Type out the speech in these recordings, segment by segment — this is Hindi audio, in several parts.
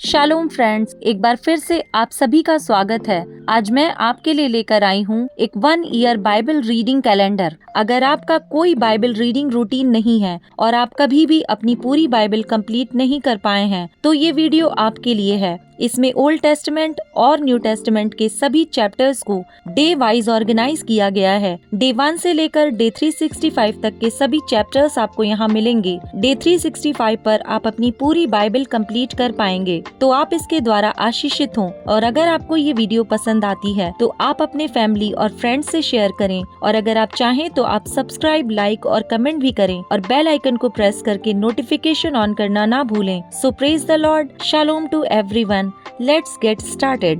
शालोम फ्रेंड्स, एक बार फिर से आप सभी का स्वागत है। आज मैं आपके लिए लेकर आई हूँ एक 1 ईयर बाइबल रीडिंग कैलेंडर। अगर आपका कोई बाइबल रीडिंग रूटीन नहीं है और आप कभी भी अपनी पूरी बाइबल कंप्लीट नहीं कर पाए हैं, तो ये वीडियो आपके लिए है। इसमें ओल्ड टेस्टमेंट और न्यू टेस्टमेंट के सभी चैप्टर्स को डे वाइज ऑर्गेनाइज किया गया है। डे 1 से लेकर डे 365 तक के सभी चैप्टर्स आपको यहाँ मिलेंगे। डे 365 पर आप अपनी पूरी बाइबल कंप्लीट कर पाएंगे, तो आप इसके द्वारा आशीषित हों। और अगर आपको ये वीडियो पसंद आती है तो आप अपने फैमिली और फ्रेंड्स से शेयर करें, और अगर आप चाहें तो आप सब्सक्राइब, लाइक और कमेंट भी करें और बेल आइकन को प्रेस करके नोटिफिकेशन ऑन करना ना भूलें। So praise the Lord, shalom to everyone. Let's get started.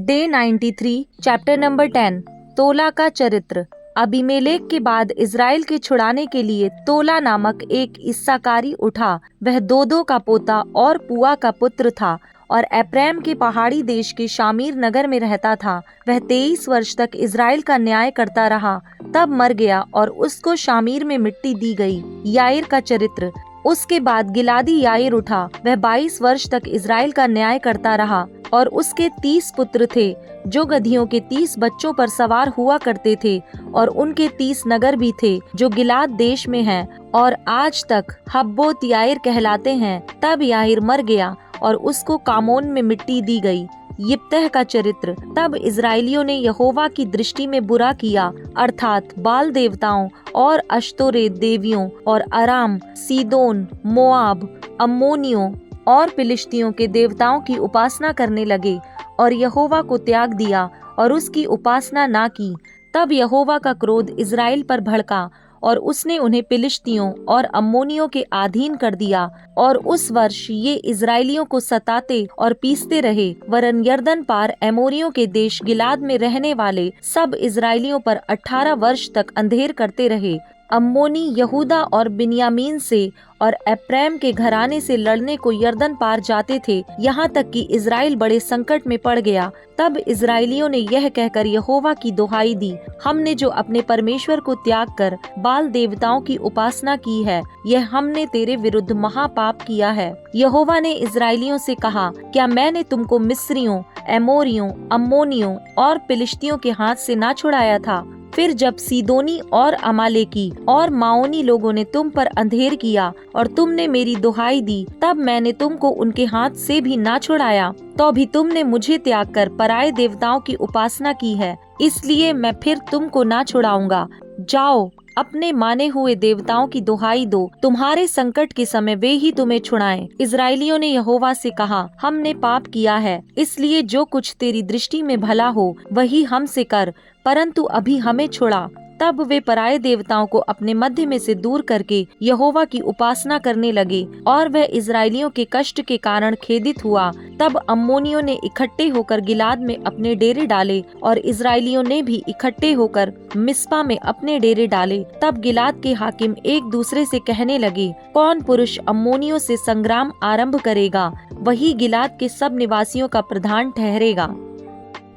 Day 93, chapter number 10, तोला का चरित्र। अबीमेलेक के बाद इजराइल के छुड़ाने के लिए तोला नामक एक इस्साकारी उठा। वह दोदो का पोता और पुआ का पुत्र था और एप्रैम के पहाड़ी देश के शामीर नगर में रहता था। वह 23 वर्ष तक इजराइल का न्याय करता रहा, तब मर गया और उसको शामीर में मिट्टी दी गई। याईर का चरित्र। उसके बाद गिलादी याईर उठा। वह 22 वर्ष तक इजराइल का न्याय करता रहा और उसके 30 पुत्र थे, जो गधियों के 30 बच्चों पर सवार हुआ करते थे, और उनके 30 नगर भी थे जो गिलाद देश में हैं और आज तक हब्बोत याईर कहलाते हैं। तब याईर मर गया और उसको कामोन में मिट्टी दी गई। यिप्तह का चरित्र। तब इजराइलियों ने यहोवा की दृष्टि में बुरा किया, अर्थात बाल देवताओं और अश्तोरेत देवियों और अराम, सीदोन, मोआब, अम्मोनियों और फिलिश्तियों के देवताओं की उपासना करने लगे और यहोवा को त्याग दिया और उसकी उपासना ना की। तब यहोवा का क्रोध इजराइल पर भड़का और उसने उन्हें फिलिश्तियों और अम्मोनियों के अधीन कर दिया, और उस वर्ष ये इजराइलियों को सताते और पीसते रहे। वरन यर्दन पार एमोरियों के देश गिलाद में रहने वाले सब इजराइलियों पर 18 वर्ष तक अंधेर करते रहे। अम्मोनी यहूदा और बिन्यामीन से और एप्रैम के घराने से लड़ने को यर्दन पार जाते थे, यहाँ तक कि इजराइल बड़े संकट में पड़ गया। तब इजराइलियों ने यह कहकर यहोवा की दुहाई दी, हमने जो अपने परमेश्वर को त्याग कर बाल देवताओं की उपासना की है, यह हमने तेरे विरुद्ध महापाप किया है। यहोवा ने इजराइलियों से कहा, क्या मैंने तुमको मिस्रियों, एमोरियों, अम्मोनियों और फिलिश्तियों के हाथ से ना छुड़ाया था? फिर जब सीदोनी और अमालेकी और माओनी लोगों ने तुम पर अंधेर किया और तुमने मेरी दुहाई दी, तब मैंने तुमको उनके हाथ से भी ना छुड़ाया, तो भी तुमने मुझे त्याग कर पराये देवताओं की उपासना की है। इसलिए मैं फिर तुमको ना छुड़ाऊंगा। जाओ, अपने माने हुए देवताओं की दुहाई दो, तुम्हारे संकट के समय वे ही तुम्हें छुड़ाएं। इजराइलियों ने यहोवा से कहा, हमने पाप किया है, इसलिए जो कुछ तेरी दृष्टि में भला हो वही हमसे कर, परंतु अभी हमें छुड़ा। तब वे पराये देवताओं को अपने मध्य में से दूर करके यहोवा की उपासना करने लगे, और वह इजराइलियों के कष्ट के कारण खेदित हुआ। तब अम्मोनियों ने इकट्ठे होकर गिलाद में अपने डेरे डाले और इजराइलियों ने भी इकट्ठे होकर मिस्पा में अपने डेरे डाले। तब गिलाद के हाकिम एक दूसरे से कहने लगे, कौन पुरुष अम्मोनियों से संग्राम आरंभ करेगा, वही गिलाद के सब निवासियों का प्रधान ठहरेगा।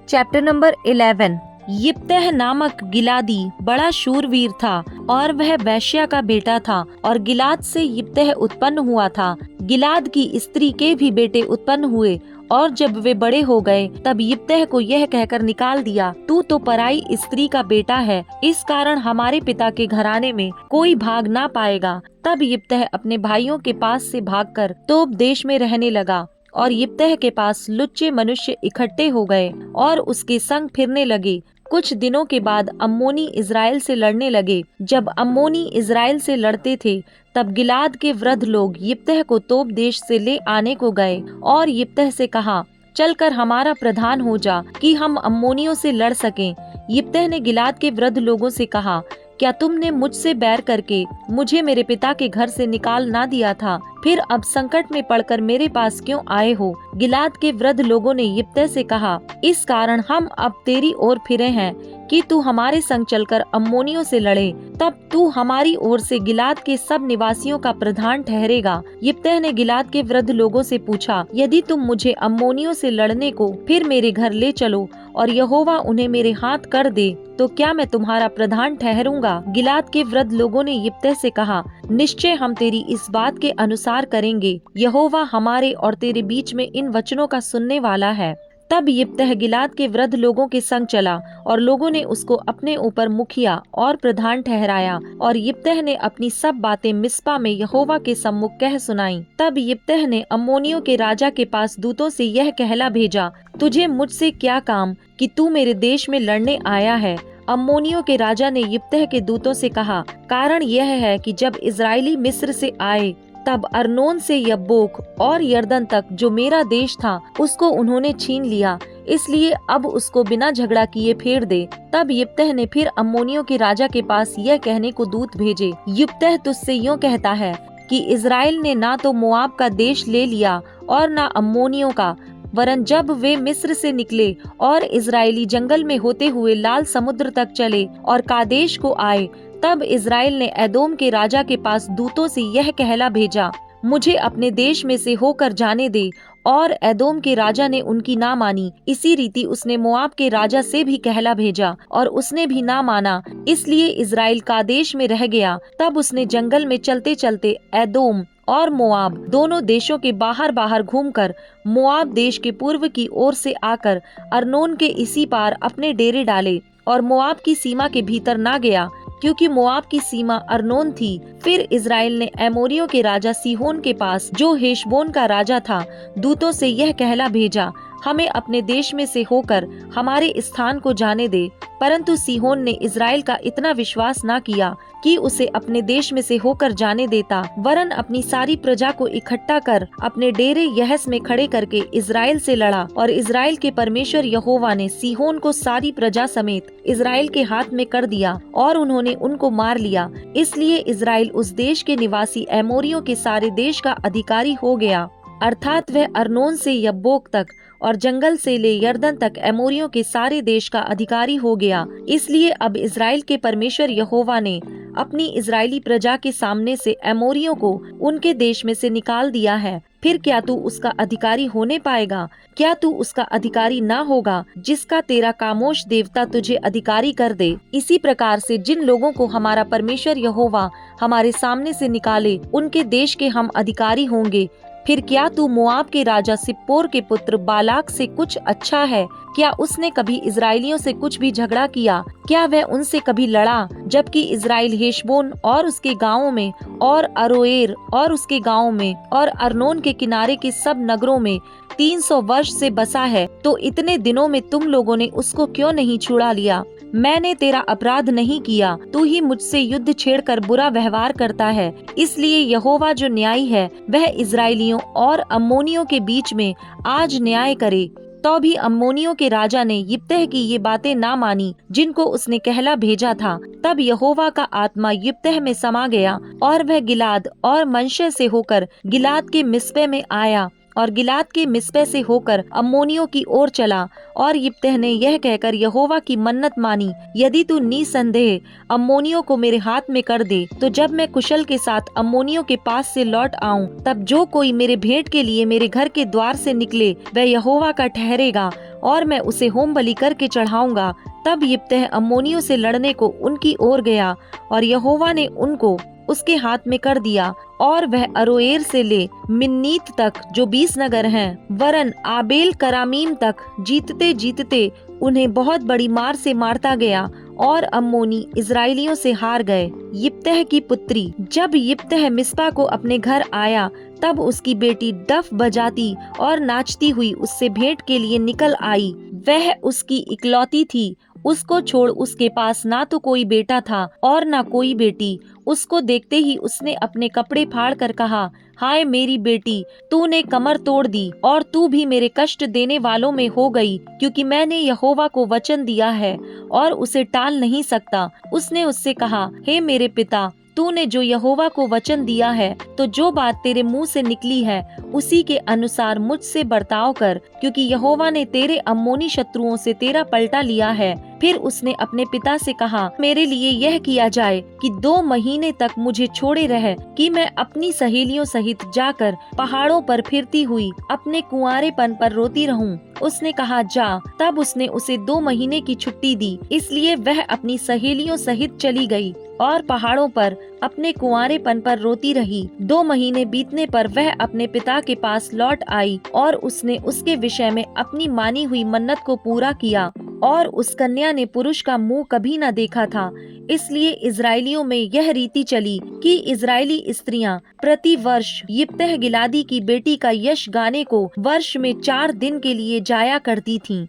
Chapter number 11। यिप्तह नामक गिलादी बड़ा शूरवीर था और वह वैश्या का बेटा था, और गिलाद से यिप्तह उत्पन्न हुआ था। गिलाद की स्त्री के भी बेटे उत्पन्न हुए, और जब वे बड़े हो गए तब यिप्तह को यह कहकर निकाल दिया, तू तो पराई स्त्री का बेटा है, इस कारण हमारे पिता के घराने में कोई भाग ना पाएगा। तब यिप्तह अपने भाइयों के पास से भागकर तोब देश में रहने लगा, और यिप्तह के पास लुच्चे मनुष्य इकट्ठे हो गए और उसके संग फिरने लगे। कुछ दिनों के बाद अम्मोनी इजराइल से लड़ने लगे। जब अम्मोनी इजराइल से लड़ते थे, तब गिलाद के वृद्ध लोग यिप्तह को तोब देश से ले आने को गए और यिप्तह से कहा, चलकर हमारा प्रधान हो जा कि हम अम्मोनियों से लड़ सकें। यिप्तह ने गिलाद के वृद्ध लोगों से कहा, क्या तुमने मुझसे बैर करके मुझे मेरे पिता के घर से निकाल ना दिया था? फिर अब संकट में पड़कर मेरे पास क्यों आए हो? गिलाद के वृद्ध लोगों ने यिप्तह से कहा, इस कारण हम अब तेरी ओर फिरे हैं कि तू हमारे संग चलकर अम्मोनियों से लड़े, तब तू हमारी ओर से गिलाद के सब निवासियों का प्रधान ठहरेगा। यिप्तह ने गिलाद के वृद्ध लोगों से पूछा, यदि तुम मुझे अम्मोनियों से लड़ने को फिर मेरे घर ले चलो और यहोवा उन्हें मेरे हाथ कर दे तो क्या मैं तुम्हारा प्रधान ठहरूंगा। गिलाद के वृद्ध लोगों ने यिप्तह से कहा, निश्चय हम तेरी इस बात के अनुसार करेंगे, यहोवा हमारे और तेरे बीच में इन वचनों का सुनने वाला है। तब यिप्तह गिलाद के वृद्ध लोगों के संग चला और लोगों ने उसको अपने ऊपर मुखिया और प्रधान ठहराया। और यिप्तह ने अपनी सब बातें मिस्पा में यहोवा के सम्मुख कह सुनाई। तब यिप्तह ने अम्मोनियों के राजा के पास दूतों से यह कहला भेजा, तुझे मुझसे क्या काम कि तू मेरे देश में लड़ने आया है। अम्मोनियों के राजा ने यिप्तह के दूतों से कहा, कारण यह है कि जब इजरायली मिस्र से आए तब अर्नोन से यब्बोक और यरदन तक जो मेरा देश था उसको उन्होंने छीन लिया, इसलिए अब उसको बिना झगड़ा किए फेर दे। तब यिप्तह ने फिर अम्मोनियों के राजा के पास यह कहने को दूत भेजे, यिप्तह तुझसे यूं कहता है कि इजराइल ने ना तो मोआब का देश ले लिया और ना अम्मोनियों का, वरन जब वे मिस्र से निकले और इजरायली जंगल में होते हुए लाल समुद्र तक चले और कादेश को आए, तब इजराइल ने एदोम के राजा के पास दूतों से यह कहला भेजा, मुझे अपने देश में से होकर जाने दे। और एदोम के राजा ने उनकी ना मानी। इसी रीति उसने मोआब के राजा से भी कहला भेजा और उसने भी ना माना, इसलिए इजराइल कादेश में रह गया। तब उसने जंगल में चलते चलते एदोम और मोआब दोनों देशों के बाहर बाहर घूमकर मोआब देश के पूर्व की ओर से आकर अर्नोन के इसी पार अपने डेरे डाले और मोआब की सीमा के भीतर ना गया, क्योंकि मोआब की सीमा अर्नोन थी। फिर इजराइल ने एमोरियों के राजा सीहोन के पास, जो हेशबोन का राजा था, दूतों से यह कहला भेजा, हमें अपने देश में से होकर हमारे स्थान को जाने दे। परंतु सीहोन ने इजराइल का इतना विश्वास न किया कि उसे अपने देश में से होकर जाने देता, वरन अपनी सारी प्रजा को इकट्ठा कर अपने डेरे यहस में खड़े करके इजराइल से लड़ा। और इजराइल के परमेश्वर यहोवा ने सीहोन को सारी प्रजा समेत इजराइल के हाथ में कर दिया और उन्होंने उनको मार लिया। इसलिए इजराइल उस देश के निवासी एमोरियों के सारे देश का अधिकारी हो गया, अर्थात वह अर्नोन से यब्बोक तक और जंगल से ले यरदन तक एमोरियों के सारे देश का अधिकारी हो गया। इसलिए अब इजराइल के परमेश्वर यहोवा ने अपनी इजरायली प्रजा के सामने से एमोरियों को उनके देश में से निकाल दिया है। फिर क्या तू उसका अधिकारी होने पाएगा? क्या तू उसका अधिकारी ना होगा, जिसका तेरा कामोश देवता तुझे अधिकारी कर दे? इसी प्रकार से जिन लोगों को हमारा परमेश्वर यहोवा हमारे सामने से निकाले, उनके देश के हम अधिकारी होंगे। फिर क्या तू मोआब के राजा सिप्पोर के पुत्र बालाक से कुछ अच्छा है? क्या उसने कभी इजराइलियों से कुछ भी झगड़ा किया? क्या वह उनसे कभी लड़ा? जबकि इजराइल हेशबोन और उसके गांवों में और अरोएर और उसके गांवों में और अर्नोन के किनारे के सब नगरों में 300 वर्ष से बसा है, तो इतने दिनों में तुम लोगों ने उसको क्यों नहीं छुड़ा लिया? मैंने तेरा अपराध नहीं किया, तू ही मुझसे युद्ध छेड़कर बुरा व्यवहार करता है। इसलिए यहोवा जो न्यायी है, वह इजराइलियों और अम्मोनियों के बीच में आज न्याय करे। तो भी अम्मोनियों के राजा ने यिप्तह की ये बातें ना मानी, जिनको उसने कहला भेजा था। तब यहोवा का आत्मा यिप्तह में समा गया और वह गिलाद और मनशे से होकर गिलाद के मिस्पे में आया और गिलाद के मिस्पे से होकर अम्मोनियों की ओर चला। और यिप्तह ने यह कहकर यहोवा की मन्नत मानी, यदि तू निसंदेह अम्मोनियों को मेरे हाथ में कर दे, तो जब मैं कुशल के साथ अम्मोनियों के पास से लौट आऊं, तब जो कोई मेरे भेंट के लिए मेरे घर के द्वार से निकले, वह यहोवा का ठहरेगा और मैं उसे होम बलि करके चढ़ाऊंगा। तब यिप्तह अम्मोनियों से लड़ने को उनकी ओर गया और यहोवा ने उनको उसके हाथ में कर दिया और वह अरोएर से ले मिन्नीत तक, जो 20 नगर हैं, वरन आबेल करामीम तक जीतते जीतते उन्हें बहुत बड़ी मार से मारता गया और अम्मोनी इजराइलियों से हार गए। यिप्तह की पुत्री। जब यिप्तह मिस्पा को अपने घर आया, तब उसकी बेटी डफ बजाती और नाचती हुई उससे भेंट के लिए निकल आई। वह उसकी इकलौती थी, उसको छोड़ उसके पास ना तो कोई बेटा था और ना कोई बेटी। उसको देखते ही उसने अपने कपड़े फाड़ कर कहा, हाय मेरी बेटी, तूने कमर तोड़ दी और तू भी मेरे कष्ट देने वालों में हो गई, क्योंकि मैंने यहोवा को वचन दिया है और उसे टाल नहीं सकता। उसने उससे कहा, हे मेरे पिता, तूने जो यहोवा को वचन दिया है, तो जो बात तेरे मुंह से निकली है उसी के अनुसार मुझसे बर्ताव कर, क्योंकि यहोवा ने तेरे अम्मोनी शत्रुओं से तेरा पलटा लिया है। फिर उसने अपने पिता से कहा, मेरे लिए यह किया जाए कि 2 महीने तक मुझे छोड़े रह, कि मैं अपनी सहेलियों सहित जाकर पहाड़ों पर फिरती हुई अपने कुंवारेपन पर रोती रहूं। उसने कहा, जा। तब उसने उसे 2 महीने की छुट्टी दी, इसलिए वह अपनी सहेलियों सहित चली गई और पहाड़ों पर अपने कुंवारेपन पर रोती रही। 2 महीने बीतने पर वह अपने पिता के पास लौट आई और उसने उसके विषय में अपनी मानी हुई मन्नत को पूरा किया। और उस कन्या ने पुरुष का मुंह कभी न देखा था। इसलिए इजरायलियों में यह रीति चली कि इजरायली स्त्रियां प्रति वर्ष यिप्तह गिलादी की बेटी का यश गाने को वर्ष में 4 दिन के लिए जाया करती थीं।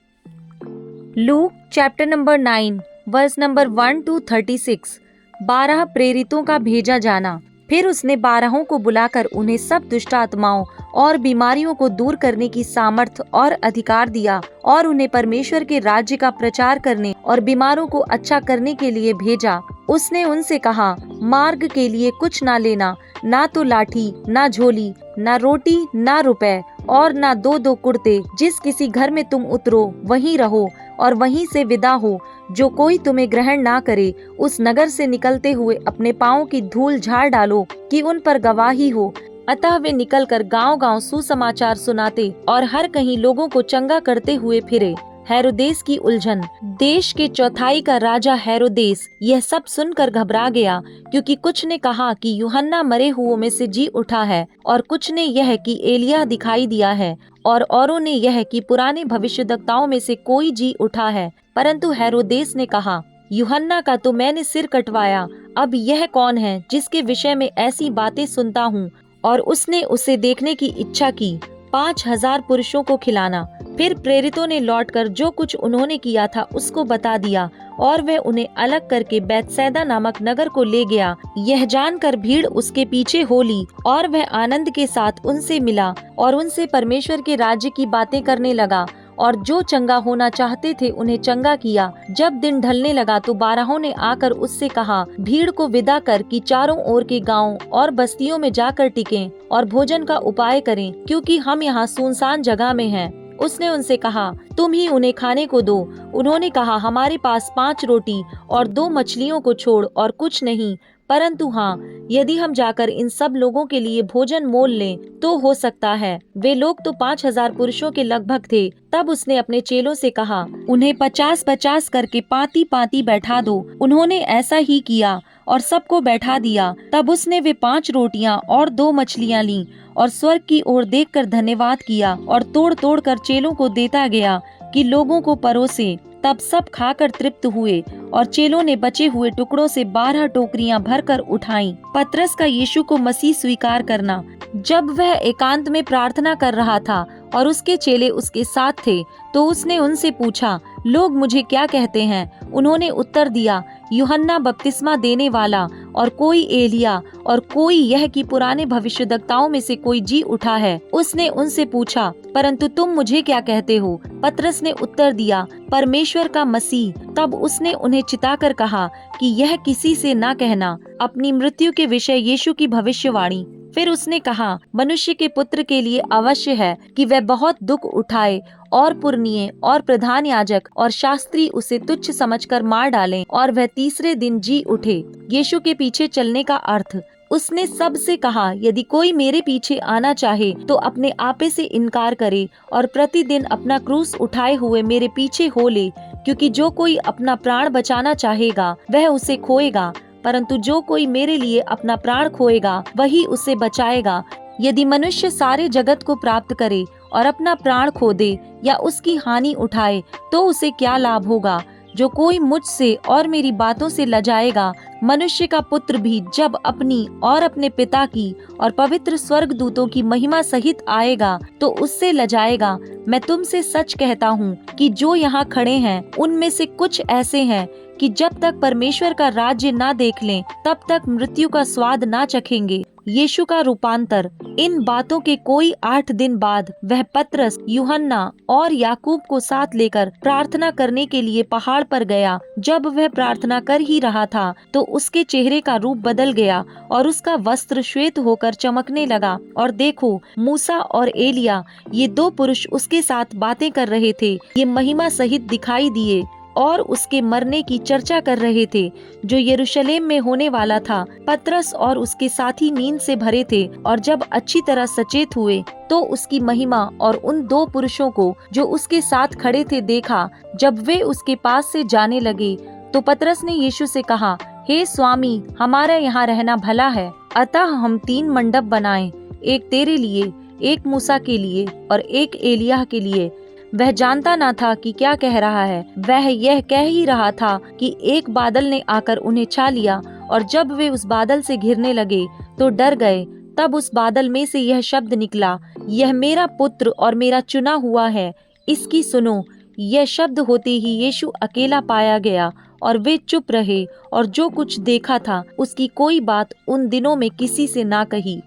Luke chapter number 9 verse number 1 to 36। 12 प्रेरितों का भेजा जाना। फिर उसने 12 को बुलाकर उन्हें सब दुष्ट आत्माओं और बीमारियों को दूर करने की सामर्थ और अधिकार दिया और उन्हें परमेश्वर के राज्य का प्रचार करने और बीमारों को अच्छा करने के लिए भेजा। उसने उनसे कहा, मार्ग के लिए कुछ ना लेना, ना तो लाठी, ना झोली, ना रोटी, ना रुपए और ना 2-2 कुर्ते। जिस किसी घर में तुम उतरो वहीं रहो और वहीं से विदा हो। जो कोई तुम्हें ग्रहण ना करे, उस नगर से निकलते हुए अपने पाँव की धूल झाड़ डालो कि उन पर गवाही हो। अतः वे निकलकर गांव-गांव सुसमाचार सुनाते और हर कहीं लोगों को चंगा करते हुए फिरे। हेरोदेस की उलझन। देश के चौथाई का राजा हेरोदेस यह सब सुनकर घबरा गया, क्योंकि कुछ ने कहा कि यूहन्ना मरे हुओं में से जी उठा है, और कुछ ने यह कि एलिय्याह दिखाई दिया है, और औरों ने यह कि पुराने भविष्यद्वक्ताओं में से कोई जी उठा है। परंतु हेरोदेस ने कहा, यूहन्ना का तो मैंने सिर कटवाया, अब यह कौन है जिसके विषय में ऐसी बातें सुनता हूँ। और उसने उसे देखने की इच्छा की। 5000 पुरुषों को खिलाना। फिर प्रेरितों ने लौटकर जो कुछ उन्होंने किया था उसको बता दिया, और वह उन्हें अलग करके बैतसैदा नामक नगर को ले गया। यह जानकर भीड़ उसके पीछे हो ली, और वह आनंद के साथ उनसे मिला और उनसे परमेश्वर के राज्य की बातें करने लगा, और जो चंगा होना चाहते थे उन्हें चंगा किया। जब दिन ढलने लगा तो 12 ने आकर उससे कहा, भीड़ को विदा कर कि चारों ओर के गांवों और बस्तियों में जाकर टिकें और भोजन का उपाय करें, क्योंकि हम यहाँ सुनसान जगह में हैं। उसने उनसे कहा, तुम ही उन्हें खाने को दो। उन्होंने कहा, हमारे पास 5 रोटी और 2 मछलियों को छोड़ और कुछ नहीं, परंतु हाँ, यदि हम जाकर इन सब लोगों के लिए भोजन मोल लें तो हो सकता है। वे लोग तो 5000 पुरुषों के लगभग थे। तब उसने अपने चेलों से कहा, उन्हें 50-50 करके पाती-पाती बैठा दो। उन्होंने ऐसा ही किया और सबको बैठा दिया। तब उसने वे 5 रोटियां और 2 मछलियां लीं और स्वर्ग की ओर देखकर धन्यवाद किया और तोड़-तोड़ कर चेलों को देता गया कि लोगों को परोसे। तब सब खाकर तृप्त हुए, और चेलों ने बचे हुए टुकड़ों से 12 टोकरियां भरकर उठाईं। पतरस का यीशु को मसीह स्वीकार करना। जब वह एकांत में प्रार्थना कर रहा था और उसके चेले उसके साथ थे, तो उसने उनसे पूछा, लोग मुझे क्या कहते हैं? उन्होंने उत्तर दिया, यूहन्ना बपतिस्मा देने वाला, और कोई एलिय्याह, और कोई यह कि पुराने भविष्यद्वक्ताओं में से कोई जी उठा है। उसने उनसे पूछा, परंतु तुम मुझे क्या कहते हो? पतरस ने उत्तर दिया, परमेश्वर का मसीह। तब उसने उन्हें चिताकर कहा कि यह किसी से न कहना, अपनी मृत्यु के विषय यीशु की भविष्यवाणी। फिर उसने कहा, मनुष्य के पुत्र के लिए अवश्य है कि वह बहुत दुख उठाए, और पुरनिये और प्रधान याजक और शास्त्री उसे तुच्छ समझकर मार डालें, और वह तीसरे दिन जी उठे। यीशु के पीछे चलने का अर्थ। उसने सबसे कहा, यदि कोई मेरे पीछे आना चाहे तो अपने आपे से इनकार करे और प्रतिदिन अपना क्रूस उठाए हुए मेरे पीछे हो ले। क्योंकि जो कोई अपना प्राण बचाना चाहेगा वह उसे खोएगा, परंतु जो कोई मेरे लिए अपना प्राण खोएगा वही उसे बचाएगा। यदि मनुष्य सारे जगत को प्राप्त करे और अपना प्राण खो दे या उसकी हानि उठाए तो उसे क्या लाभ होगा? जो कोई मुझसे और मेरी बातों से लजाएगा, मनुष्य का पुत्र भी जब अपनी और अपने पिता की और पवित्र स्वर्गदूतों की महिमा सहित आएगा तो उससे लजाएगा। मैं तुमसे सच कहता हूँ कि जो यहाँ खड़े हैं उनमें से कुछ ऐसे हैं कि जब तक परमेश्वर का राज्य ना देख लें तब तक मृत्यु का स्वाद ना चखेंगे। यीशु का रूपांतर। इन बातों के कोई 8 दिन बाद वह पतरस, यूहन्ना और याकूब को साथ लेकर प्रार्थना करने के लिए पहाड़ पर गया। जब वह प्रार्थना कर ही रहा था तो उसके चेहरे का रूप बदल गया और उसका वस्त्र श्वेत होकर चमकने लगा। और देखो, मूसा और एलिय्याह, ये 2 पुरुष उसके साथ बातें कर रहे थे। ये महिमा सहित दिखाई दिए और उसके मरने की चर्चा कर रहे थे जो यरूशलेम में होने वाला था। पतरस और उसके साथी नींद से भरे थे और जब अच्छी तरह सचेत हुए तो उसकी महिमा और उन 2 पुरुषों को जो उसके साथ खड़े थे देखा। जब वे उसके पास से जाने लगे तो पतरस ने यीशु से कहा, हे स्वामी, हमारा यहाँ रहना भला है। अतः हम 3 मंडप बनाएं, एक तेरे लिए, एक मूसा के लिए और एक एलिय्याह के लिए। वह जानता न था कि क्या कह रहा है। वह यह कह ही रहा था कि एक बादल ने आकर उन्हें छा लिया और जब वे उस बादल से घिरने लगे तो डर गए। तब उस बादल में से यह शब्द निकला, यह मेरा पुत्र और मेरा चुना हुआ है, इसकी सुनो। यह शब्द होते ही यीशु अकेला पाया गया और वे चुप रहे और जो कुछ देखा था उसकी कोई बात उन दिनों में किसी से ना कही।